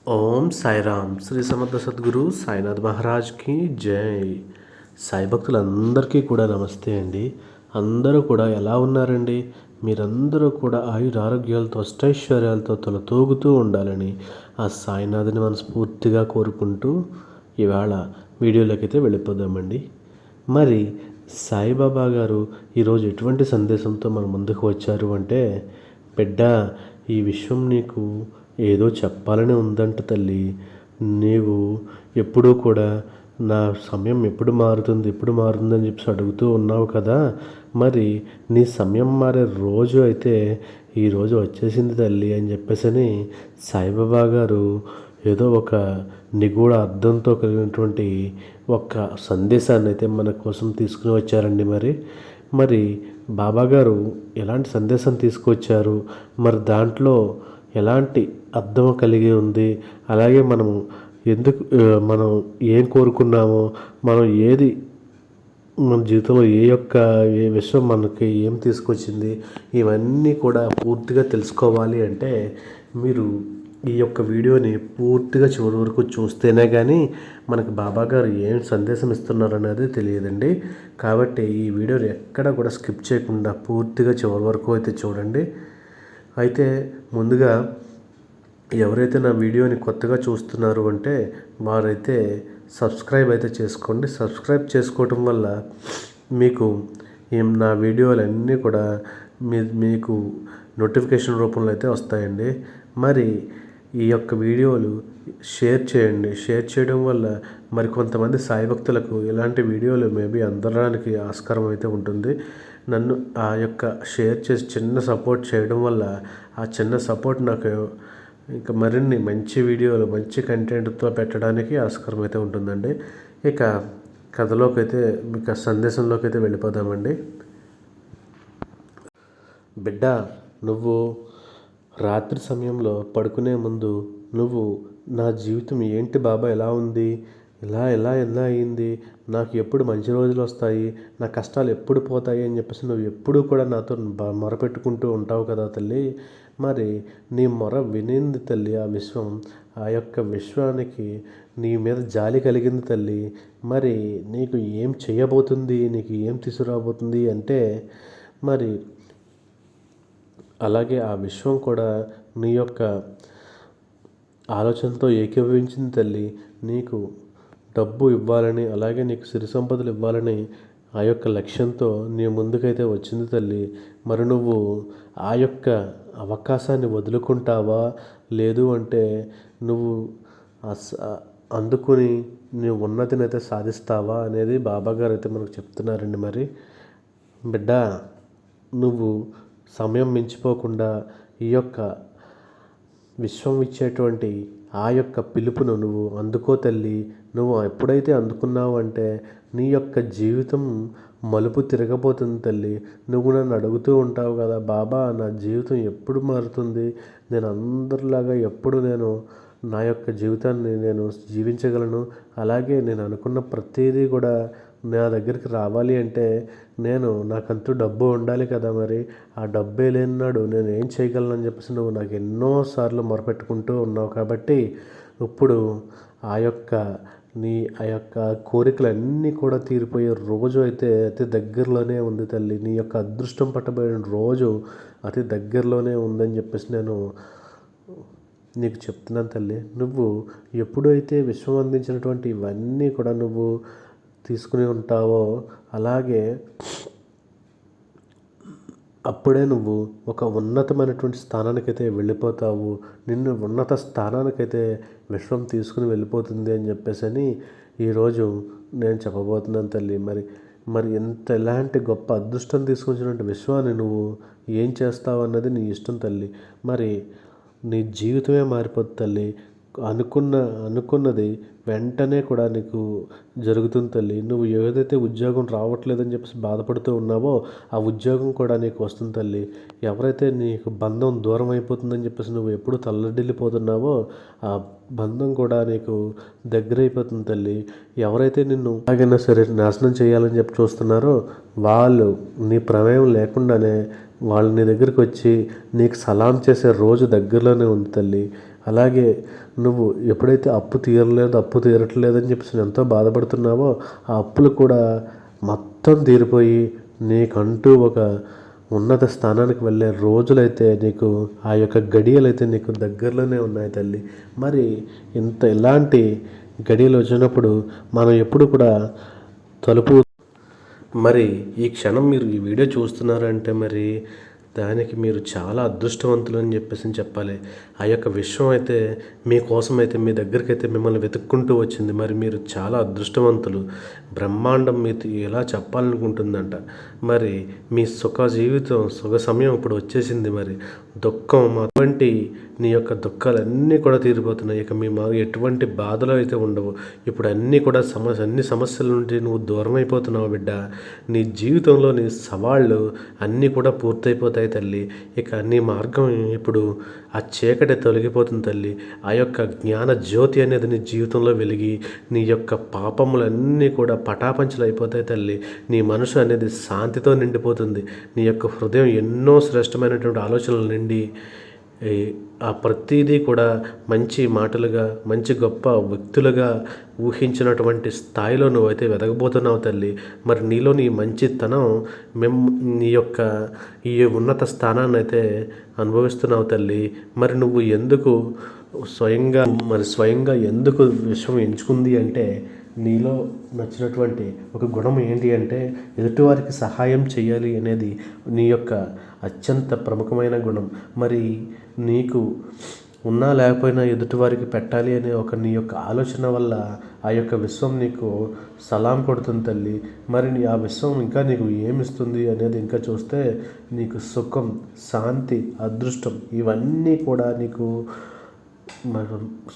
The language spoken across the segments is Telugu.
ఓం సాయిరామ్. శ్రీ సమర్థ సద్గురు సాయినాథ్ మహారాజ్కి జై. సాయి భక్తులందరికీ కూడా నమస్తే అండి. అందరూ కూడా ఎలా ఉన్నారండి? మీరందరూ కూడా ఆయురారోగ్యాలతో అష్టైశ్వర్యాలతో తొలతూగుతూ ఉండాలని ఆ సాయినాథుని మనస్ఫూర్తిగా కోరుకుంటూ ఇవాళ వీడియోలోకి అయితే వెళ్ళిపోదామండి. మరి సాయిబాబా గారు ఈరోజు ఎటువంటి సందేశంతో మన ముందుకు వచ్చారు అంటే, బిడ్డ, ఈ విశ్వం నీకు ఏదో చెప్పాలని ఉందంట తల్లి. నీవు ఎప్పుడూ కూడా నా సమయం ఎప్పుడు మారుతుందని చెప్పేసి అడుగుతూ ఉన్నావు కదా. మరి నీ సమయం మారే రోజు అయితే ఈరోజు వచ్చేసింది తల్లి అని చెప్పేసి సాయిబాబా గారు ఏదో ఒక నిగూఢ అర్థంతో కలిగినటువంటి ఒక సందేశాన్ని అయితే మన కోసం తీసుకుని వచ్చారండి. మరి బాబాగారు ఎలాంటి సందేశం తీసుకొచ్చారు, మరి దాంట్లో ఎలాంటి అర్థం కలిగి ఉంది, అలాగే మనం ఏం కోరుకున్నామో, మనం ఏది మన జీవితంలో ఏ విషయం మనకి ఏం తీసుకొచ్చింది, ఇవన్నీ కూడా పూర్తిగా తెలుసుకోవాలి అంటే మీరు ఈ యొక్క వీడియోని పూర్తిగా చివరి వరకు చూస్తేనే కానీ మనకు బాబా గారు ఏం సందేశం ఇస్తున్నారు అనేది తెలియదండి. కాబట్టి ఈ వీడియోని ఎక్కడ కూడా స్కిప్ చేయకుండా పూర్తిగా చివరి వరకు అయితే చూడండి. అయితే ముందుగా ఎవరైతే నా వీడియోని కొత్తగా చూస్తున్నారు అంటే వారైతే సబ్స్క్రైబ్ అయితే చేసుకోండి. సబ్స్క్రైబ్ చేసుకోవటం వల్ల మీకు నా వీడియోలన్నీ కూడా మీకు నోటిఫికేషన్ రూపంలో అయితే వస్తాయండి. మరి ఈ యొక్క వీడియోలు షేర్ చేయండి. షేర్ చేయడం వల్ల మరి కొంతమంది సాయి భక్తులకు ఇలాంటి వీడియోలు మేబీ అందడానికి ఆస్కారం అయితే ఉంటుంది. నన్ను ఆ యొక్క షేర్ చేసి చిన్న సపోర్ట్ చేయడం వల్ల ఆ చిన్న సపోర్ట్ నాకు ఇంకా మరిన్ని మంచి వీడియోలు మంచి కంటెంట్తో పెట్టడానికి ఆస్కారం అయితే ఉంటుందండి. ఇక కథలోకైతే మీకు సందేశంలోకి అయితే వెళ్ళిపోదామండి. బిడ్డ, నువ్వు రాత్రి సమయంలో పడుకునే ముందు నువ్వు నా జీవితం ఏంటి బాబా, ఎలా ఉంది, ఎలా అయింది, నాకు ఎప్పుడు మంచి రోజులు వస్తాయి, నా కష్టాలు ఎప్పుడు పోతాయి అని చెప్పేసి నువ్వు ఎప్పుడూ కూడా నాతో మొరపెట్టుకుంటూ ఉంటావు కదా తల్లి. మరి నీ మొర వినింది తల్లి ఆ విశ్వం. ఆ యొక్క విశ్వానికి నీ మీద జాలి కలిగింది తల్లి. మరి నీకు ఏం చేయబోతుంది, నీకు ఏం తీసుకురాబోతుంది అంటే మరి అలాగే ఆ విశ్వం కూడా నీ యొక్క ఆలోచనతో ఏకీభవించింది తల్లి. నీకు డబ్బు ఇవ్వాలని, అలాగే నీకు సిరి సంపదలు ఇవ్వాలని ఆ యొక్క లక్ష్యంతో నీ ముందుకైతే వచ్చింది తల్లి. మరి నువ్వు ఆ యొక్క అవకాశాన్ని వదులుకుంటావా, లేదు అంటే నువ్వు అందుకుని నీ ఉన్నతిని అయితే సాధిస్తావా అనేది బాబాగారు అయితే మనకు చెప్తున్నారండి. మరి బిడ్డ, నువ్వు సమయం మించిపోకుండా ఈ యొక్క విశ్వం ఇచ్చేటువంటి ఆ యొక్క పిలుపును నువ్వు అందుకో తల్లి. నువ్వు ఎప్పుడైతే అందుకున్నావు అంటే నీ యొక్క జీవితం మలుపు తిరగబోతుంది తల్లి. నువ్వు నన్ను అడుగుతూ ఉంటావు కదా, బాబా నా జీవితం ఎప్పుడు మారుతుంది, నేను అందరిలాగా ఎప్పుడు నా యొక్క జీవితాన్ని నేను జీవించగలను, అలాగే నేను అనుకున్న ప్రతిదీ కూడా నా దగ్గరికి రావాలి అంటే నాకంటూ డబ్బు ఉండాలి కదా. మరి ఆ డబ్బే లేనినాడు నేను ఏం చేయగలను అని చెప్పేసి నువ్వు నాకు ఎన్నోసార్లు మొరపెట్టుకుంటూ ఉన్నావు. కాబట్టి ఇప్పుడు ఆ యొక్క కోరికలన్నీ కూడా తీరిపోయే రోజు అయితే అతి దగ్గరలోనే ఉంది తల్లి. నీ యొక్క అదృష్టం పట్టబడిన రోజు అతి దగ్గరలోనే ఉందని చెప్పేసి నేను నీకు చెప్తున్నాను తల్లి. నువ్వు ఎప్పుడైతే విశ్వం అందించినటువంటి ఇవన్నీ కూడా నువ్వు తీసుకుని ఉంటావో అలాగే అప్పుడే నువ్వు ఒక ఉన్నతమైనటువంటి స్థానానికైతే వెళ్ళిపోతావు. నిన్ను ఉన్నత స్థానానికైతే విశ్వం తీసుకుని వెళ్ళిపోతుంది అని చెప్పేసి ఈరోజు నేను చెప్పబోతున్నాను తల్లి. మరి ఎలాంటి గొప్ప అదృష్టం తీసుకొచ్చినటువంటి విశ్వాన్ని నువ్వు ఏం చేస్తావు అన్నది నీ ఇష్టం తల్లి. మరి నీ జీవితమే మారిపోతుంది తల్లి. అనుకున్నది వెంటనే కూడా నీకు జరుగుతుంది తల్లి. నువ్వు ఏదైతే ఉద్యోగం రావట్లేదని చెప్పేసి బాధపడుతూ ఉన్నావో ఆ ఉద్యోగం కూడా నీకు వస్తుంది తల్లి. ఎవరైతే నీకు బంధం దూరం అయిపోతుందని చెప్పేసి నువ్వు ఎప్పుడు తల్లడిల్లిపోతున్నావో ఆ బంధం కూడా నీకు దగ్గర అయిపోతుంది తల్లి. ఎవరైతే నిన్ను ఎలాగైనా సరే నాశనం చేయాలని చెప్పి చూస్తున్నారో వాళ్ళు నీ ప్రమేయం లేకుండానే వాళ్ళు నీ దగ్గరికి వచ్చి నీకు సలాం చేసే రోజు దగ్గరలోనే ఉంది తల్లి. అలాగే నువ్వు ఎప్పుడైతే అప్పు తీరట్లేదని చెప్పేసి ఎంతో బాధపడుతున్నావో ఆ అప్పులు కూడా మొత్తం తీరిపోయి నీకంటూ ఒక ఉన్నత స్థానానికి వెళ్ళే రోజులైతే నీకు ఆ యొక్క గడియలైతే నీకు దగ్గరలోనే ఉన్నాయి తల్లి. మరి ఇలాంటి గడియలు వచ్చినప్పుడు మనం ఎప్పుడు కూడా తలుపు మరి ఈ క్షణం మీరు ఈ వీడియో చూస్తున్నారంటే మరి దానికి మీరు చాలా అదృష్టవంతులు అని చెప్పాలి. ఆ యొక్క విషయం అయితే మీకోసం అయితే మీ దగ్గరికి అయితే మిమ్మల్ని వెతుక్కుంటూ వచ్చింది. మరి మీరు చాలా అదృష్టవంతులు. బ్రహ్మాండం మీతో ఎలా చెప్పాలనుకుంటుందంట. మరి మీ సుఖ సమయం ఇప్పుడు వచ్చేసింది. మరి దుఃఖం అటువంటి నీ యొక్క దుఃఖాలన్నీ కూడా తీరిపోతున్నాయి. ఇక ఎటువంటి బాధలు అయితే ఉండవు. ఇప్పుడు అన్నీ కూడా అన్ని సమస్యల నుండి నువ్వు దూరం అయిపోతున్నావు బిడ్డ. నీ జీవితంలో నీ సవాళ్ళు అన్నీ కూడా పూర్తయిపోతాయి తల్లి. ఇక నీ మార్గం ఇప్పుడు ఆ చీకటి తొలగిపోతుంది తల్లి. ఆ యొక్క జ్ఞాన జ్యోతి అనేది నీ జీవితంలో వెలిగి నీ యొక్క పాపములన్నీ కూడా పటాపంచలు అయిపోతాయి తల్లి. నీ మనసు అనేది శాంతితో నిండిపోతుంది. నీ యొక్క హృదయం ఎన్నో శ్రేష్టమైనటువంటి ఆలోచనలు నిండి ఆ ప్రతిదీ కూడా మంచి మాటలుగా మంచి గొప్ప వ్యక్తులుగా ఊహించినటువంటి స్థాయిలో నువ్వైతే వెదగబోతున్నావు తల్లి. మరి నీలో నీ మంచితనం నీ యొక్క ఈ ఉన్నత స్థానాన్ని అయితే అనుభవిస్తున్నావు తల్లి. మరి నువ్వు ఎందుకు స్వయంగా ఎందుకు విశ్వం ఎంచుకుంది అంటే నీలో నచ్చినటువంటి ఒక గుణం ఏంటి అంటే ఎదుటివారికి సహాయం చేయాలి అనేది నీ యొక్క అత్యంత ప్రముఖమైన గుణం. మరి నీకు ఉన్నా లేకపోయినా ఎదుటివారికి పెట్టాలి అనే నీ యొక్క ఆలోచన వల్ల ఆ యొక్క విశ్వం నీకు సలాం కొడుతుంది తల్లి. మరి ఆ విశ్వం ఇంకా నీకు ఏమిస్తుంది అనేది ఇంకా చూస్తే నీకు సుఖం, శాంతి, అదృష్టం ఇవన్నీ కూడా నీకు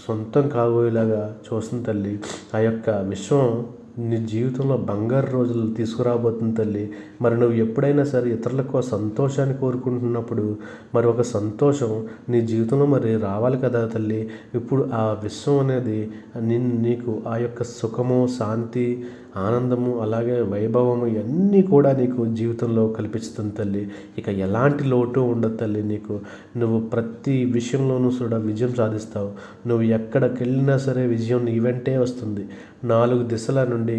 సొంతం కాబోయేలాగా చూస్తుంది తల్లి. ఆ యొక్క విశ్వం నీ జీవితంలో బంగారు రోజులు తీసుకురాబోతుంది తల్లి. మరి నువ్వు ఎప్పుడైనా సరే ఇతరులకు సంతోషాన్ని కోరుకుంటున్నప్పుడు మరి ఒక సంతోషం నీ జీవితంలో మరి రావాలి కదా తల్లి. ఇప్పుడు ఆ విశ్వం అనేది నీకు ఆ యొక్క సుఖము, శాంతి, ఆనందము అలాగే వైభవము ఇవన్నీ కూడా నీకు జీవితంలో కల్పిస్తుంది తల్లి. ఇక ఎలాంటి లోటు ఉండదు తల్లి నీకు. నువ్వు ప్రతి విషయంలోనూ కూడా విజయం సాధిస్తావు. నువ్వు ఎక్కడికి వెళ్ళినా సరే విజయం నీ వెంటే వస్తుంది. 4 దిశల నుండి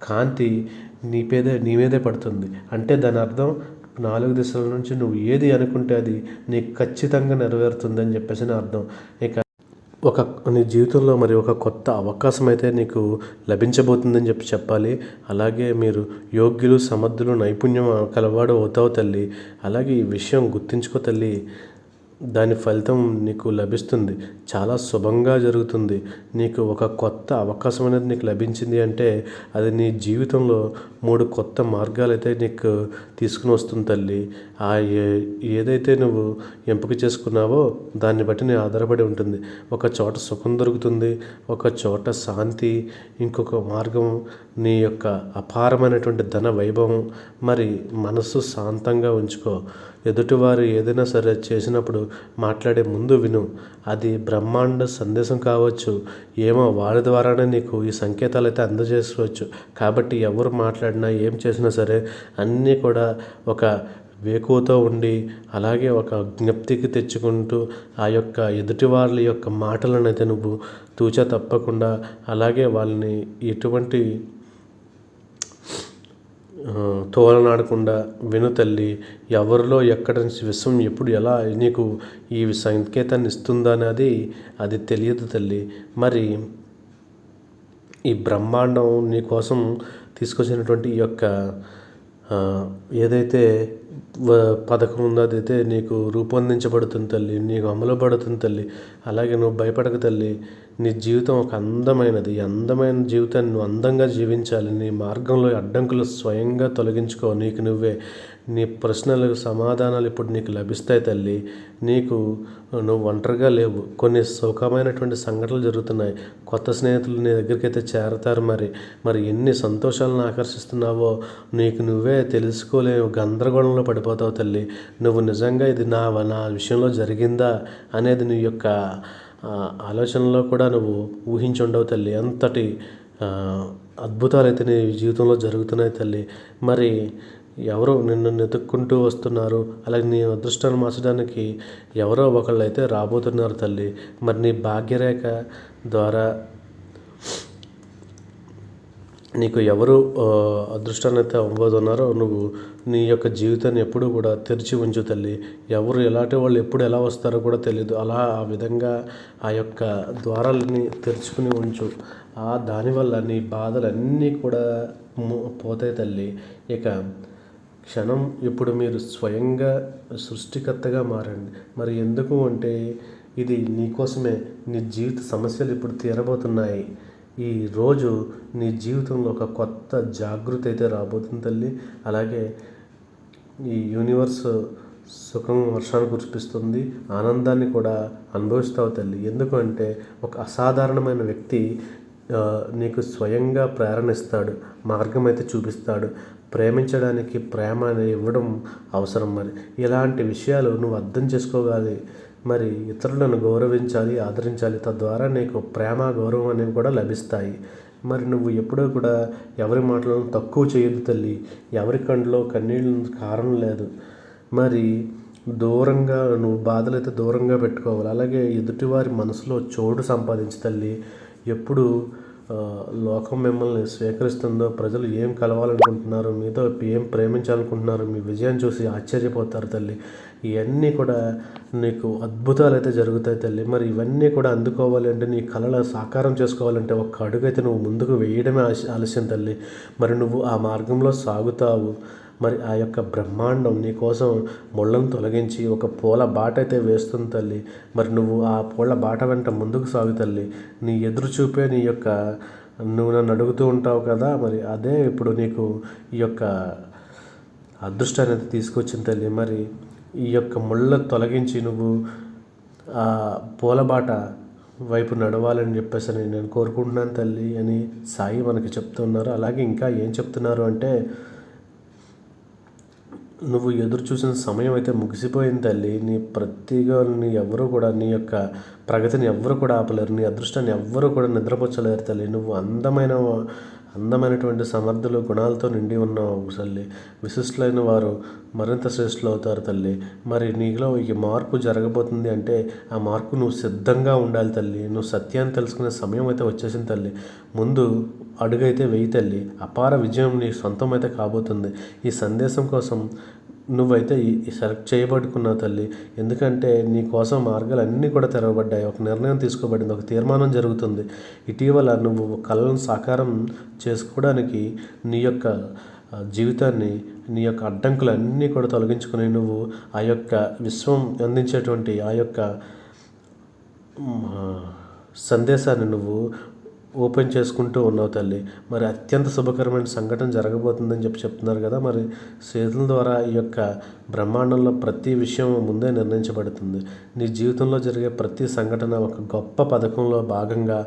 కాంతి నీ మీదే పడుతుంది. అంటే దాని అర్థం 4 దిశల నుంచి నువ్వు ఏది అనుకుంటే అది నీకు ఖచ్చితంగా నెరవేరుతుందని చెప్పేసి అర్థం. ఇక నీ జీవితంలో మరి ఒక కొత్త అవకాశం అయితే నీకు లభించబోతుందని చెప్పాలి. అలాగే మీరు యోగ్యులు, సమర్థులు, నైపుణ్యం కలవాడు అవుతావు తల్లి. అలాగే ఈ విషయం గుర్తించుకో తల్లి. దాని ఫలితం నీకు లభిస్తుంది. చాలా శుభంగా జరుగుతుంది. నీకు ఒక కొత్త అవకాశం అనేది నీకు లభించింది అంటే అది నీ జీవితంలో 3 కొత్త మార్గాలు అయితే నీకు తీసుకుని వస్తుంది తల్లి. ఏదైతే నువ్వు ఎంపిక చేసుకున్నావో దాన్ని బట్టి నీ ఆధారపడి ఉంటుంది. ఒక చోట సుఖం దొరుకుతుంది, ఒక చోట శాంతి, ఇంకొక మార్గం నీ యొక్క అపారమైనటువంటి ధన వైభవం. మరి మనసు శాంతంగా ఉంచుకో. ఎదుటివారు ఏదైనా సరే చేసినప్పుడు మాట్లాడే ముందు విను. అది బ్రహ్మాండ సందేశం కావచ్చు. ఏమో వారి ద్వారానే నీకు ఈ సంకేతాలు అయితే అందజేసుకోవచ్చు. కాబట్టి ఎవరు మాట్లాడినా ఏం చేసినా సరే అన్నీ కూడా ఒక వేకువతో ఉండి అలాగే ఒక జ్ఞప్తికి తెచ్చుకుంటూ ఆ యొక్క ఎదుటి వాళ్ళ యొక్క మాటలను అయితే నువ్వు తూచా తప్పకుండా అలాగే వాళ్ళని ఎటువంటి తోలనాడకుండా విను తల్లి. ఎవరిలో ఎక్కడ విశ్వం ఎప్పుడు ఎలా నీకు ఈ సంకేతాన్ని ఇస్తుందా అనేది అది తెలియదు తల్లి. మరి ఈ బ్రహ్మాండం నీ కోసం తీసుకొచ్చినటువంటి ఈ యొక్క ఏదైతే పథకం ఉందో అదైతే నీకు రూపొందించబడుతుంది తల్లి, నీకు అమలు పడుతుంది తల్లి. అలాగే నువ్వు భయపడక తల్లి. నీ జీవితం ఒక అందమైనది. ఈ అందమైన జీవితాన్ని నువ్వు అందంగా జీవించాలి. నీ మార్గంలో అడ్డంకులు స్వయంగా తొలగించుకో. నీకు నువ్వే. నీ ప్రశ్నలకు సమాధానాలు ఇప్పుడు నీకు లభిస్తాయి తల్లి. నువ్వు ఒంటరిగా లేవు. కొన్ని సుఖమైనటువంటి సంఘటనలు జరుగుతున్నాయి. కొత్త స్నేహితులు నీ దగ్గరికి అయితే చేరతారు. మరి ఎన్ని సంతోషాలను ఆకర్షిస్తున్నావో నీకు నువ్వే తెలుసుకోలేవు. గందరగోళంలో పడిపోతావు తల్లి. నువ్వు నిజంగా ఇది నా విషయంలో జరిగిందా అనేది నీ యొక్క ఆలోచనలో కూడా నువ్వు ఊహించి ఉండవు తల్లి. అంతటి అద్భుతాలు అయితే నీ జీవితంలో జరుగుతున్నాయి తల్లి. మరి ఎవరో నిన్ను వెతుక్కుంటూ వస్తున్నారు. అలాగే నీ అదృష్టాన్ని మార్చడానికి ఎవరో ఒకళ్ళు అయితే రాబోతున్నారు తల్లి. మరి నీ భాగ్యరేఖ ద్వారా నీకు ఎవరు అదృష్టాన్ని అయితే అవ్వబోతున్నారో నువ్వు నీ యొక్క జీవితాన్ని ఎప్పుడూ కూడా తెరిచి ఉంచు తల్లి. ఎవరు ఎలాంటి వాళ్ళు ఎప్పుడు ఎలా వస్తారో కూడా తెలియదు. అలా ఆ విధంగా ఆ యొక్క ద్వారాలని తెరుచుకుని ఉంచు. దానివల్ల నీ బాధలన్నీ కూడా పోతాయి తల్లి. ఇక క్షణం ఇప్పుడు మీరు స్వయంగా సృష్టికర్తగా మారండి. మరి ఎందుకు అంటే ఇది నీకోసమే. నీ జీవిత సమస్యలు ఇప్పుడు తీరబోతున్నాయి. ఈరోజు నీ జీవితంలో ఒక కొత్త జాగృతి అయితే రాబోతుంది తల్లి. అలాగే ఈ యూనివర్స్ సుఖం వర్షాన్ని కురిపిస్తుంది. ఆనందాన్ని కూడా అనుభవిస్తావు తల్లి. ఎందుకంటే ఒక అసాధారణమైన వ్యక్తి నీకు స్వయంగా ప్రేరణ ఇస్తాడు, మార్గం అయితే చూపిస్తాడు. ప్రేమించడానికి ప్రేమ అనేది ఇవ్వడం అవసరం. మరి ఇలాంటి విషయాలు నువ్వు అర్థం చేసుకోవాలి. మరి ఇతరులను గౌరవించాలి, ఆదరించాలి. తద్వారా నీకు ప్రేమ, గౌరవం అనేవి కూడా లభిస్తాయి. మరి నువ్వు ఎప్పుడూ కూడా ఎవరి మాటలను తక్కువ చేయొద్దు తల్లి. ఎవరి కంట్లో కన్నీళ్ళు కారణం లేదు. మరి దూరంగా నువ్వు బాధలైతే దూరంగా పెట్టుకోవాలి. అలాగే ఎదుటివారి మనసులో చోటు సంపాదించు తల్లి. ఎప్పుడు లోకం మిమ్మల్ని స్వీకరిస్తుందో, ప్రజలు ఏం కలవాలనుకుంటున్నారు, మీతో ఏం ప్రేమించాలనుకుంటున్నారు, మీ విజయం చూసి ఆశ్చర్యపోతారు తల్లి. ఇవన్నీ కూడా నీకు అద్భుతాలు అయితే జరుగుతాయి తల్లి. మరి ఇవన్నీ కూడా అందుకోవాలి అంటే, నీ కళలు సాకారం చేసుకోవాలంటే ఒక్క అడుగైతే నువ్వు ముందుకు వేయడమే ఆలస్యం తల్లి. మరి నువ్వు ఆ మార్గంలో సాగుతావు. మరి ఆ యొక్క బ్రహ్మాండం నీ కోసం ముళ్ళను తొలగించి ఒక పూల బాట అయితే వేస్తుంది తల్లి. మరి నువ్వు ఆ పూల బాట వెంట ముందుకు సాగు తల్లి. నీ ఎదురు చూపే నీ యొక్క నువ్వు నన్ను అడుగుతూ ఉంటావు కదా, మరి అదే ఇప్పుడు నీకు ఈ యొక్క అదృష్టాన్ని అయితే తీసుకొచ్చింది తల్లి. మరి ఈ యొక్క ముళ్ళ తొలగించి నువ్వు ఆ పూలబాట వైపు నడవాలని చెప్పేసి నేను కోరుకుంటున్నాను తల్లి అని సాయి మనకి చెప్తున్నారు. అలాగే ఇంకా ఏం చెప్తున్నారు అంటే, నువ్వు ఎదురు చూసిన సమయం అయితే ముగిసిపోయింది తల్లి. నీ ఎవరు కూడా నీ యొక్క ప్రగతిని ఎవ్వరు కూడా ఆపలేరు. నీ అదృష్టాన్ని ఎవ్వరూ కూడా నిద్రపుచ్చలేరు తల్లి. నువ్వు అందమైనటువంటి సమర్థులు, గుణాలతో నిండి ఉన్నావు తల్లి. విశిష్టులైన వారు మరింత శ్రేష్ఠులు అవుతారు తల్లి. మరి నీలో ఈ మార్పు జరగబోతుంది అంటే ఆ మార్పు నువ్వు సిద్ధంగా ఉండాలి తల్లి. నువ్వు సత్యాన్ని తెలుసుకునే సమయం అయితే వచ్చేసింది తల్లి. ముందు అడుగైతే వెయ్యి తల్లి. అపార విజయం నీ సొంతం అయితే కాబోతుంది. ఈ సందేశం కోసం నువ్వైతే సెలెక్ట్ చేయబడుకున్నావు తల్లి. ఎందుకంటే నీ కోసం మార్గాలు అన్నీ కూడా తెరవబడ్డాయి. ఒక నిర్ణయం తీసుకోబడింది, ఒక తీర్మానం జరుగుతుంది. ఇటీవల నువ్వు కళలను సాకారం చేసుకోవడానికి నీ యొక్క జీవితాన్ని, నీ యొక్క అడ్డంకులన్నీ కూడా తొలగించుకొని నువ్వు ఆ యొక్క విశ్వం అందించేటువంటి ఆ యొక్క సందేశాన్ని నువ్వు ఓపెన్ చేసుకుంటూ ఉన్నావు తల్లి. మరి అత్యంత శుభకరమైన సంఘటన జరగబోతుందని చెప్తున్నారు కదా. మరి చేతుల ద్వారా ఈ యొక్క బ్రహ్మాండంలో ప్రతి విషయం ముందే నిర్ణయించబడుతుంది. నీ జీవితంలో జరిగే ప్రతి సంఘటన ఒక గొప్ప పథకంలో భాగంగా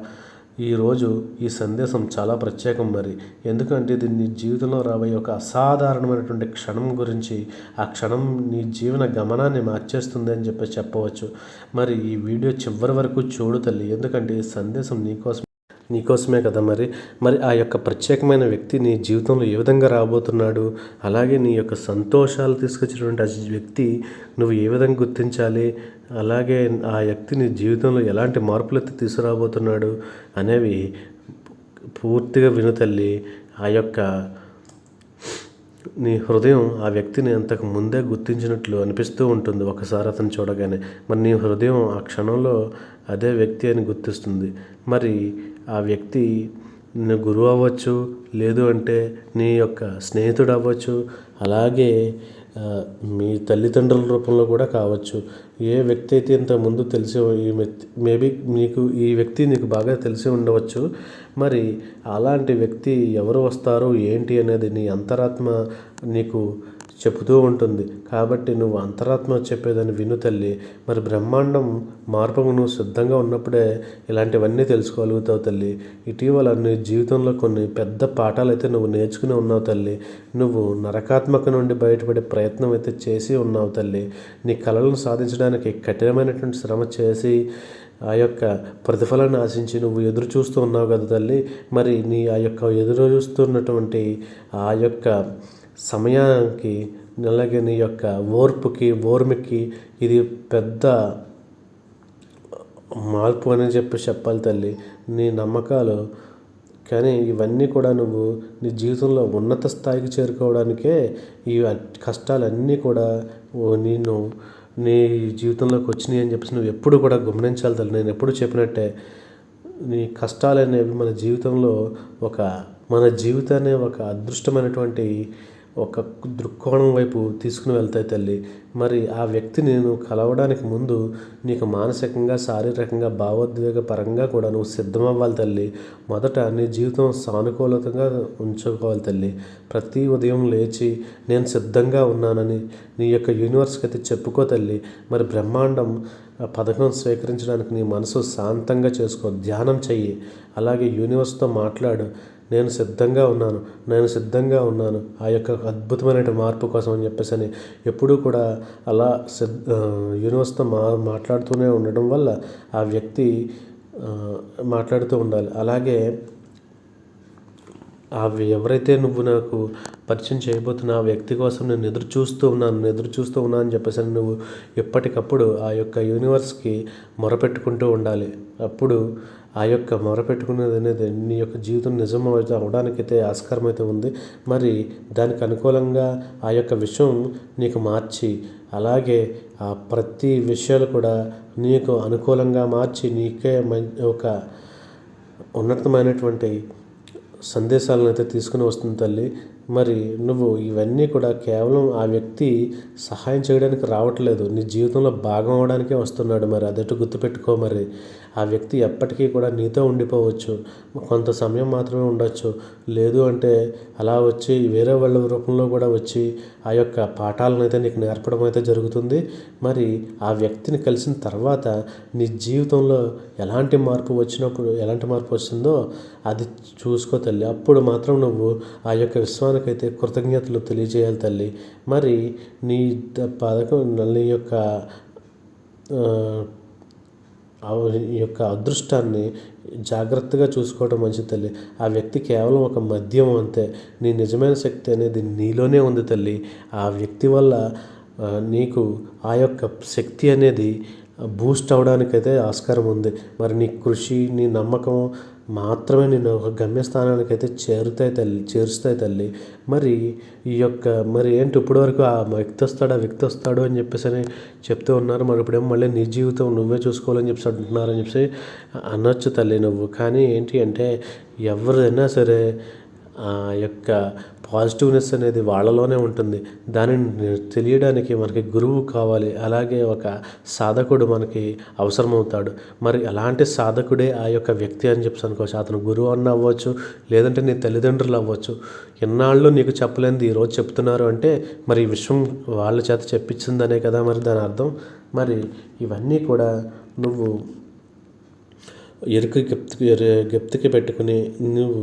ఈరోజు ఈ సందేశం చాలా ప్రత్యేకం. మరి ఎందుకంటే ఇది నీ జీవితంలో రాబోయే ఒక అసాధారణమైనటువంటి క్షణం గురించి, ఆ క్షణం నీ జీవన గమనాన్ని మార్చేస్తుంది అని చెప్పవచ్చు. మరి ఈ వీడియో చివరి వరకు చూడు తల్లి. ఎందుకంటే ఈ సందేశం నీకోసమే కదా. మరి ఆ యొక్క ప్రత్యేకమైన వ్యక్తి నీ జీవితంలో ఏ విధంగా రాబోతున్నాడు, అలాగే నీ యొక్క సంతోషాలు తీసుకొచ్చినటువంటి ఆ వ్యక్తి నువ్వు ఏ విధంగా గుర్తించాలి, అలాగే ఆ వ్యక్తి నీ జీవితంలో ఎలాంటి మార్పులు అయితే తీసుకురాబోతున్నాడు అనేవి పూర్తిగా విను తల్లి. ఆ యొక్క నీ హృదయం ఆ వ్యక్తిని అంతకు ముందే గుర్తించినట్లు అనిపిస్తూ ఉంటుంది ఒకసారి అతను చూడగానే. మరి నీ హృదయం ఆ క్షణంలో అదే వ్యక్తి అని గుర్తిస్తుంది. మరి ఆ వ్యక్తి నీ గురువు అవ్వచ్చు, లేదు అంటే నీ యొక్క స్నేహితుడు అవ్వచ్చు, అలాగే మీ తల్లిదండ్రుల రూపంలో కూడా కావచ్చు. ఏ వ్యక్తి అయితే ఇంతకుముందు తెలిసి మేబీ ఈ వ్యక్తి నీకు బాగా తెలిసి ఉండవచ్చు. మరి అలాంటి వ్యక్తి ఎవరు వస్తారు ఏంటి అనేది నీ అంతరాత్మ నీకు చెబుతూ ఉంటుంది. కాబట్టి నువ్వు అంతరాత్మ చెప్పేదని విను తల్లి. మరి బ్రహ్మాండం మార్పుకు నువ్వు సిద్ధంగా ఉన్నప్పుడే ఇలాంటివన్నీ తెలుసుకోగలుగుతావు తల్లి. ఇటీవల నీ జీవితంలో కొన్ని పెద్ద పాఠాలు అయితే నువ్వు నేర్చుకుని ఉన్నావు తల్లి. నువ్వు నరకాత్మక నుండి బయటపడే ప్రయత్నం అయితే చేసి ఉన్నావు తల్లి. నీ కలలను సాధించడానికి కఠినమైనటువంటి శ్రమ చేసి ఆ యొక్క ప్రతిఫలాన్ని ఆశించి నువ్వు ఎదురు చూస్తూ ఉన్నావు కదా తల్లి. మరి నీ ఆ యొక్క ఎదురు చూస్తున్నటువంటి ఆ యొక్క సమయానికి, అలాగే నీ యొక్క ఓర్పుకి ఇది పెద్ద మార్పు అని చెప్పాలి తల్లి. నీ నమ్మకాలు కానీ ఇవన్నీ కూడా నువ్వు నీ జీవితంలో ఉన్నత స్థాయికి చేరుకోవడానికే ఈ కష్టాలన్నీ కూడా నేను నీ జీవితంలోకి వచ్చినాయి అని చెప్పేసి నువ్వు ఎప్పుడు కూడా గమనించాలి తల్లి. నేను ఎప్పుడు చెప్పినట్టే నీ కష్టాలు అనేవి మన జీవితాన్ని ఒక అదృష్టమైనటువంటి ఒక దృక్కోణం వైపు తీసుకుని వెళ్తాయి తల్లి. మరి ఆ వ్యక్తిని నువ్వు కలవడానికి ముందు నీకు మానసికంగా, శారీరకంగా, భావోద్వేగ పరంగా కూడా నువ్వు సిద్ధమవ్వాలి తల్లి. మొదట నీ జీవితం సానుకూలతంగా ఉంచుకోవాలి తల్లి. ప్రతి ఉదయం లేచి నేను సిద్ధంగా ఉన్నానని నీ యొక్క యూనివర్స్కి అయితే చెప్పుకో తల్లి. మరి బ్రహ్మాండం పథకం స్వీకరించడానికి నీ మనసు శాంతంగా చేసుకో, ధ్యానం చెయ్యి. అలాగే యూనివర్స్తో మాట్లాడు. నేను సిద్ధంగా ఉన్నాను ఆ యొక్క అద్భుతమైన మార్పు కోసం అని చెప్పేసి అని ఎప్పుడూ కూడా అలా యూనివర్స్తో మాట్లాడుతూనే ఉండడం వల్ల ఆ వ్యక్తి మాట్లాడుతూ ఉండాలి. అలాగే ఎవరైతే నువ్వు నాకు పరిచయం చేయబోతున్న ఆ వ్యక్తి కోసం నేను ఎదురు చూస్తూ ఉన్నాను అని చెప్పేసి నువ్వు ఎప్పటికప్పుడు ఆ యొక్క యూనివర్స్కి మొరపెట్టుకుంటూ ఉండాలి. అప్పుడు ఆ యొక్క మొరపెట్టుకునేది అనేది నీ యొక్క జీవితం నిజం అవడానికైతే ఆస్కారం అయితే ఉంది. మరి దానికి అనుకూలంగా ఆ యొక్క విషయం నీకు మార్చి, అలాగే ఆ ప్రతి విషయాలు కూడా నీకు అనుకూలంగా మార్చి నీకే ఒక ఉన్నతమైనటువంటి సందేశాలను అయితే తీసుకుని వస్తుంది తల్లి. మరి నువ్వు ఇవన్నీ కూడా కేవలం ఆ వ్యక్తి సహాయం చేయడానికి రావట్లేదు, నీ జీవితంలో భాగం అవడానికే వస్తున్నాడు. మరి అదట్టు గుర్తుపెట్టుకో. మరి ఆ వ్యక్తి ఎప్పటికీ కూడా నీతో ఉండిపోవచ్చు, కొంత సమయం మాత్రమే ఉండొచ్చు. లేదు అంటే అలా వచ్చి వేరే వాళ్ళ రూపంలో కూడా వచ్చి ఆ యొక్క పాఠాలను అయితే నీకు నేర్పడం అయితే జరుగుతుంది. మరి ఆ వ్యక్తిని కలిసిన తర్వాత నీ జీవితంలో ఎలాంటి మార్పు వచ్చిందో అది చూసుకో తల్లి. అప్పుడు మాత్రం నువ్వు ఆ యొక్క విశ్వానికైతే కృతజ్ఞతలు తెలియజేయాలి తల్లి. మరి నీ యొక్క అదృష్టాన్ని జాగ్రత్తగా చూసుకోవడం మంచిది తల్లి. ఆ వ్యక్తి కేవలం ఒక మాధ్యమం అంతే. నీ నిజమైన శక్తి అనేది నీలోనే ఉంది తల్లి. ఆ వ్యక్తి వల్ల నీకు ఆ యొక్క శక్తి అనేది బూస్ట్ అవడానికైతే ఆస్కారం ఉంది. మరి నీ కృషి, నీ నమ్మకం మాత్రమే నేను ఒక గమ్యస్థానానికైతే చేరుస్తాయి తల్లి. మరి ఏంటి ఇప్పటివరకు ఆ వ్యక్తి వస్తాడు అని చెప్పేసి అని చెప్తూ ఉన్నారు. మరి ఇప్పుడేమో మళ్ళీ నీ జీవితం నువ్వే చూసుకోవాలని చెప్పేసి అంటున్నారని చెప్పేసి అనొచ్చు తల్లి నువ్వు. కానీ ఏంటి అంటే ఎవరైనా సరే ఆ యొక్క పాజిటివ్నెస్ అనేది వాళ్ళలోనే ఉంటుంది. దానిని తెలియడానికి మనకి గురువు కావాలి, అలాగే ఒక సాధకుడు మనకి అవసరమవుతాడు. మరి అలాంటి సాధకుడే ఆ యొక్క వ్యక్తి అని చెప్పి అనుకోవచ్చు. అతను గురువు అన్న అవ్వచ్చు, లేదంటే నీ తల్లిదండ్రులు అవ్వచ్చు. ఎన్నాళ్ళు నీకు చెప్పలేనిది ఈరోజు చెప్తున్నారు అంటే మరి ఈ విషయం వాళ్ళ చేత చెప్పించిందనే కదా మరి దాని అర్థం. మరి ఇవన్నీ కూడా నువ్వు జ్ఞప్తికి పెట్టుకుని నువ్వు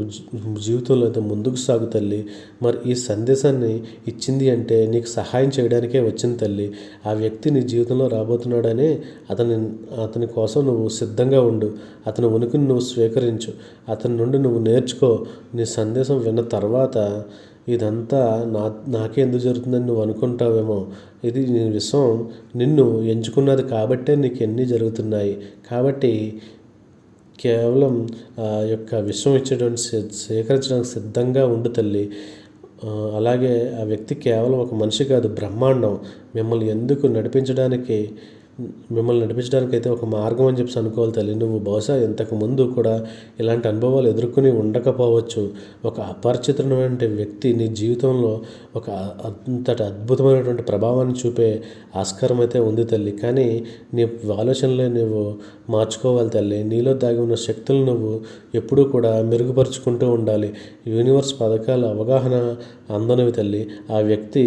జీవితంలో అయితే ముందుకు సాగు తల్లి. మరి ఈ సందేశాన్ని ఇచ్చింది అంటే నీకు సహాయం చేయడానికే వచ్చింది తల్లి. ఆ వ్యక్తి నీ జీవితంలో రాబోతున్నాడని అతని కోసం నువ్వు సిద్ధంగా ఉండు. అతని ఉనికిని నువ్వు స్వీకరించు, అతని నుండి నువ్వు నేర్చుకో. నీ సందేశం విన్న తర్వాత ఇదంతా నాకే ఎందుకు జరుగుతుందని నువ్వు అనుకుంటావేమో. ఇది నీ విషయం, నిన్ను ఎంచుకున్నది కాబట్టే నీకు ఎన్ని జరుగుతున్నాయి. కాబట్టి కేవలం ఆ యొక్క విషయం ఇచ్చేటువంటి స్వీకరించడానికి సిద్ధంగా ఉండు తల్లి. అలాగే ఆ వ్యక్తి కేవలం ఒక మనిషి కాదు, బ్రహ్మాండం. మిమ్మల్ని నడిపించడానికి అయితే ఒక మార్గం అని చెప్పి అనుకోవాలి తల్లి. నువ్వు బహుశా ఇంతకుముందు కూడా ఇలాంటి అనుభవాలు ఎదుర్కొని ఉండకపోవచ్చు. ఒక అపరిచితమైనటువంటి వ్యక్తి నీ జీవితంలో ఒక అంతటి అద్భుతమైనటువంటి ప్రభావాన్ని చూపే ఆస్కారం అయితే ఉంది తల్లి. కానీ నీ ఆలోచనలే నువ్వు మార్చుకోవాలి తల్లి. నీలో దాగి ఉన్న శక్తులు నువ్వు ఎప్పుడూ కూడా మెరుగుపరుచుకుంటూ ఉండాలి. యూనివర్స్ పథకాల అవగాహన అందనివి తల్లి. ఆ వ్యక్తి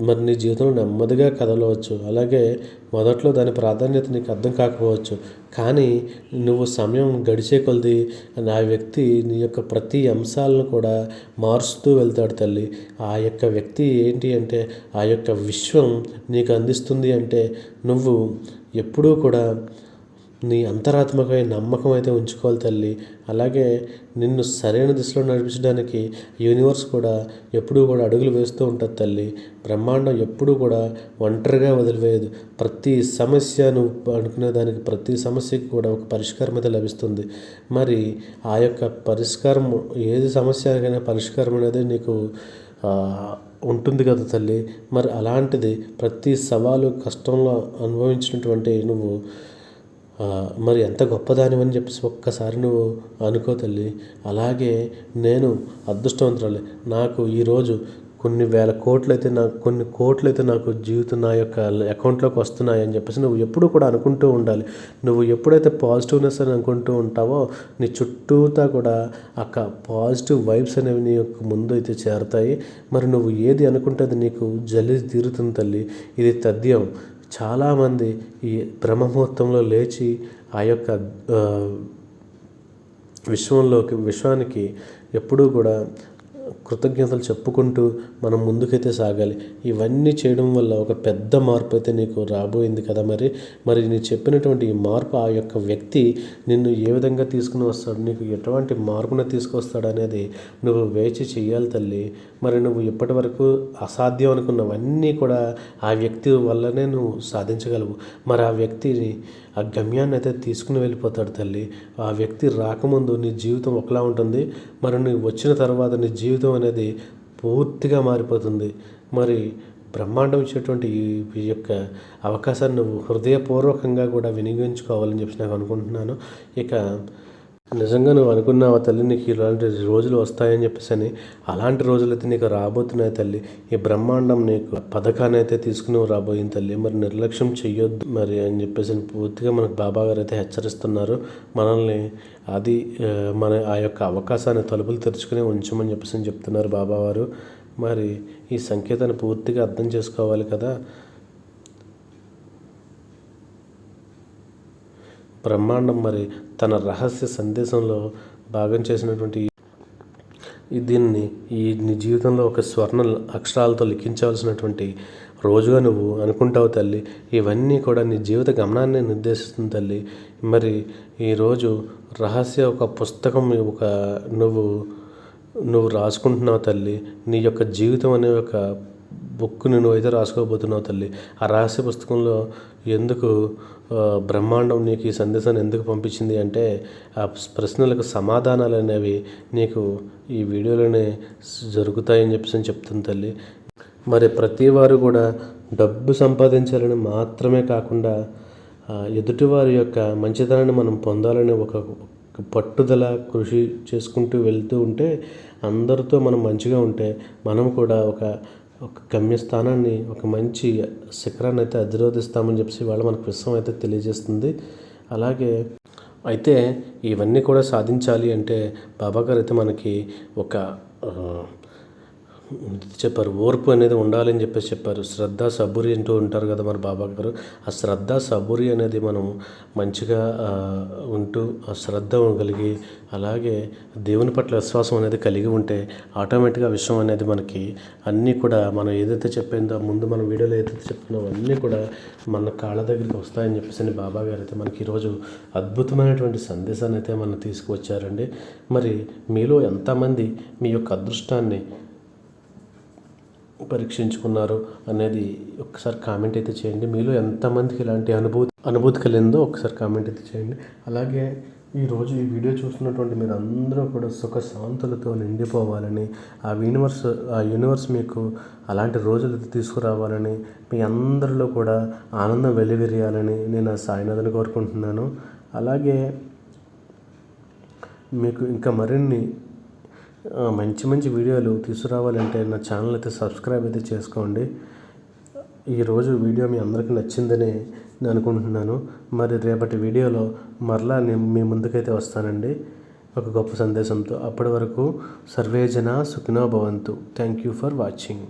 మరి నీ జీవితంలో నెమ్మదిగా కదలవచ్చు, అలాగే మొదట్లో దాని ప్రాధాన్యత నీకు అర్థం కాకపోవచ్చు. కానీ నువ్వు సమయం గడిచే కొలది ఆ వ్యక్తి నీ యొక్క ప్రతి అంశాలను కూడా మారుస్తూ వెళ్తాడు తల్లి. ఆ యొక్క వ్యక్తి ఏంటి అంటే ఆ యొక్క విశ్వం నీకు అందిస్తుంది అంటే నువ్వు ఎప్పుడూ కూడా నీ అంతరాత్మకై నమ్మకం అయితే ఉంచుకోవాలి తల్లి. అలాగే నిన్ను సరైన దిశలో నడిపించడానికి యూనివర్స్ కూడా ఎప్పుడూ కూడా అడుగులు వేస్తూ ఉంటుంది తల్లి. బ్రహ్మాండం ఎప్పుడూ కూడా ఒంటరిగా వదిలివేయదు. ప్రతి సమస్య నువ్వు అనుకునే దానికి ప్రతి సమస్యకి కూడా ఒక పరిష్కారం అయితే లభిస్తుంది. మరి ఆ యొక్క పరిష్కారం ఏది సమస్యకైనా పరిష్కారం అనేది నీకు ఉంటుంది కదా తల్లి. మరి అలాంటిది ప్రతి సవాలు కష్టంలో అనుభవించినటువంటి నువ్వు మరి ఎంత గొప్పదానివని చెప్పేసి ఒక్కసారి నువ్వు అనుకో తల్లి. అలాగే నేను అదృష్టవంతురాలే. నాకు ఈరోజు కొన్ని కోట్లు అయితే నాకు జీవితం నా యొక్క అకౌంట్లోకి వస్తున్నాయి అని చెప్పేసి నువ్వు ఎప్పుడూ కూడా అనుకుంటూ ఉండాలి. నువ్వు ఎప్పుడైతే పాజిటివ్నెస్ అని అనుకుంటూ ఉంటావో నీ చుట్టూతా కూడా పాజిటివ్ వైబ్స్ అనేవి నీ యొక్క ముందు అయితే చేరతాయి. మరి నువ్వు ఏది అనుకుంటే అది నీకు తీరుతుంది తల్లి. ఇది తథ్యం. చాలామంది ఈ బ్రహ్మముహూర్తంలో లేచి ఆ యొక్క విశ్వానికి ఎప్పుడూ కూడా కృతజ్ఞతలు చెప్పుకుంటూ మనం ముందుకైతే సాగాలి. ఇవన్నీ చేయడం వల్ల ఒక పెద్ద మార్పు అయితే నీకు రాబోయింది కదా. మరి నీ చెప్పినటువంటి ఈ మార్పు ఆ యొక్క వ్యక్తి నిన్ను ఏ విధంగా తీసుకుని వస్తాడు, నీకు ఎటువంటి మార్పును తీసుకొస్తాడు అనేది నువ్వు వేచి చెయ్యాలి తల్లి. మరి నువ్వు ఇప్పటి వరకు అసాధ్యం అనుకున్నవన్నీ కూడా ఆ వ్యక్తి వల్లనే నువ్వు సాధించగలవు. మరి ఆ వ్యక్తిని ఆ గమ్యాన్ని అయితే తీసుకుని వెళ్ళిపోతాడు తల్లి. ఆ వ్యక్తి రాకముందు నీ జీవితం ఒకలా ఉంటుంది. మరి నువ్వు వచ్చిన తర్వాత నీ జీవితం అనేది పూర్తిగా మారిపోతుంది. మరి బ్రహ్మాండం ఇచ్చేటువంటి ఈ యొక్క అవకాశాన్ని నువ్వు హృదయపూర్వకంగా కూడా వినియోగించుకోవాలని చెప్పి నాకు అనుకుంటున్నాను. ఇక నిజంగా నువ్వు అనుకున్నావా తల్లి, నీకు ఇలాంటి రోజులు వస్తాయని చెప్పేసి అని? అలాంటి రోజులైతే నీకు రాబోతున్నాయి తల్లి. ఈ బ్రహ్మాండం నీకు పథకాన్ని అయితే తీసుకుని రాబోయింది తల్లి. మరి నిర్లక్ష్యం చెయ్యొద్దు మరి అని చెప్పేసి పూర్తిగా మనకు బాబా గారు అయితే హెచ్చరిస్తున్నారు మనల్ని. అది మన ఆ యొక్క అవకాశాన్ని తలుపులు తెరుచుకుని ఉంచమని చెప్పేసి చెప్తున్నారు బాబావారు. మరి ఈ సంకేతాన్ని పూర్తిగా అర్థం చేసుకోవాలి కదా. బ్రహ్మాండం మరి తన రహస్య సందేశంలో భాగం చేసినటువంటి దీన్ని నీ జీవితంలో ఒక స్వర్ణ అక్షరాలతో లిఖించవలసినటువంటి రోజుగా నువ్వు అనుకుంటావు తల్లి. ఇవన్నీ కూడా నీ జీవిత గమనాన్ని నిర్దేశిస్తుంది తల్లి. మరి ఈరోజు రహస్య ఒక పుస్తకం నువ్వు రాసుకుంటున్నావు తల్లి. నీ యొక్క జీవితం అనే ఒక బుక్ని నువ్వైతే రాసుకోబోతున్నావు తల్లి. ఆ రహస్య పుస్తకంలో ఎందుకు బ్రహ్మాండం నీకు ఈ సందేశాన్ని ఎందుకు పంపించింది అంటే ఆ ప్రశ్నలకు సమాధానాలు అనేవి నీకు ఈ వీడియోలోనే జరుగుతాయని చెప్పేసి చెప్తుంది తల్లి. మరి ప్రతి వారు కూడా డబ్బు సంపాదించాలని మాత్రమే కాకుండా ఎదుటివారి యొక్క మంచితనాన్ని మనం పొందాలని ఒక పట్టుదల కృషి చేసుకుంటూ వెళ్తూ ఉంటే అందరితో మనం మంచిగా ఉంటే మనం కూడా ఒక గమ్యస్థానాన్ని ఒక మంచి శిఖరాన్ని అయితే అధిరోధిస్తామని చెప్పి వాళ్ళు మనకు విషయం అయితే తెలియజేస్తుంది. అలాగే అయితే ఇవన్నీ కూడా సాధించాలి అంటే బాబాగారు అయితే మనకి ఒక చెప్పారు, ఓర్పు అనేది ఉండాలని చెప్పేసి చెప్పారు. శ్రద్ధ సబూరి అంటూ ఉంటారు కదా మరి బాబా గారు. ఆ శ్రద్ధ సబూరి అనేది మనం మంచిగా ఉంటూ ఆ శ్రద్ధ కలిగి అలాగే దేవుని పట్ల విశ్వాసం అనేది కలిగి ఉంటే ఆటోమేటిక్గా విషయం అనేది మనకి అన్నీ కూడా మనం ఏదైతే చెప్పిందో ముందు మన వీడియోలో ఏదైతే చెప్తున్నామో అన్నీ కూడా మన కాళ్ళ దగ్గరికి వస్తాయని చెప్పేసి బాబా గారు అయితే మనకి ఈరోజు అద్భుతమైనటువంటి సందేశాన్ని అయితే మనం తీసుకువచ్చారండి. మరి మీలో ఎంతమంది మీ యొక్క అదృష్టాన్ని పరీక్షించుకున్నారు అనేది ఒకసారి కామెంట్ అయితే చేయండి. మీలో ఎంతమందికి ఇలాంటి అనుభూతి కలిగిందో ఒకసారి కామెంట్ అయితే చేయండి. అలాగే ఈరోజు ఈ వీడియో చూస్తున్నటువంటి మీరు అందరూ కూడా సుఖశాంతులతో నిండిపోవాలని ఆ యూనివర్స్ మీకు అలాంటి రోజులు తీసుకురావాలని మీ అందరిలో కూడా ఆనందం వెల్లివిరియాలని నేను ఆ సాయినాథుని కోరుకుంటున్నాను. అలాగే మీకు ఇంకా మరిన్ని మంచి వీడియోలు తీసుకురావాలంటే నా ఛానల్ అయితే సబ్స్క్రైబ్ అయితే చేసుకోండి. ఈరోజు వీడియో మీ అందరికీ నచ్చిందని నేను అనుకుంటున్నాను. మరి రేపటి వీడియోలో మరలా నేను మీ ముందుకైతే వస్తానండి ఒక గొప్ప సందేశంతో. అప్పటి వరకు సర్వే జనా సుఖినో భవంతు. Thank you for watching.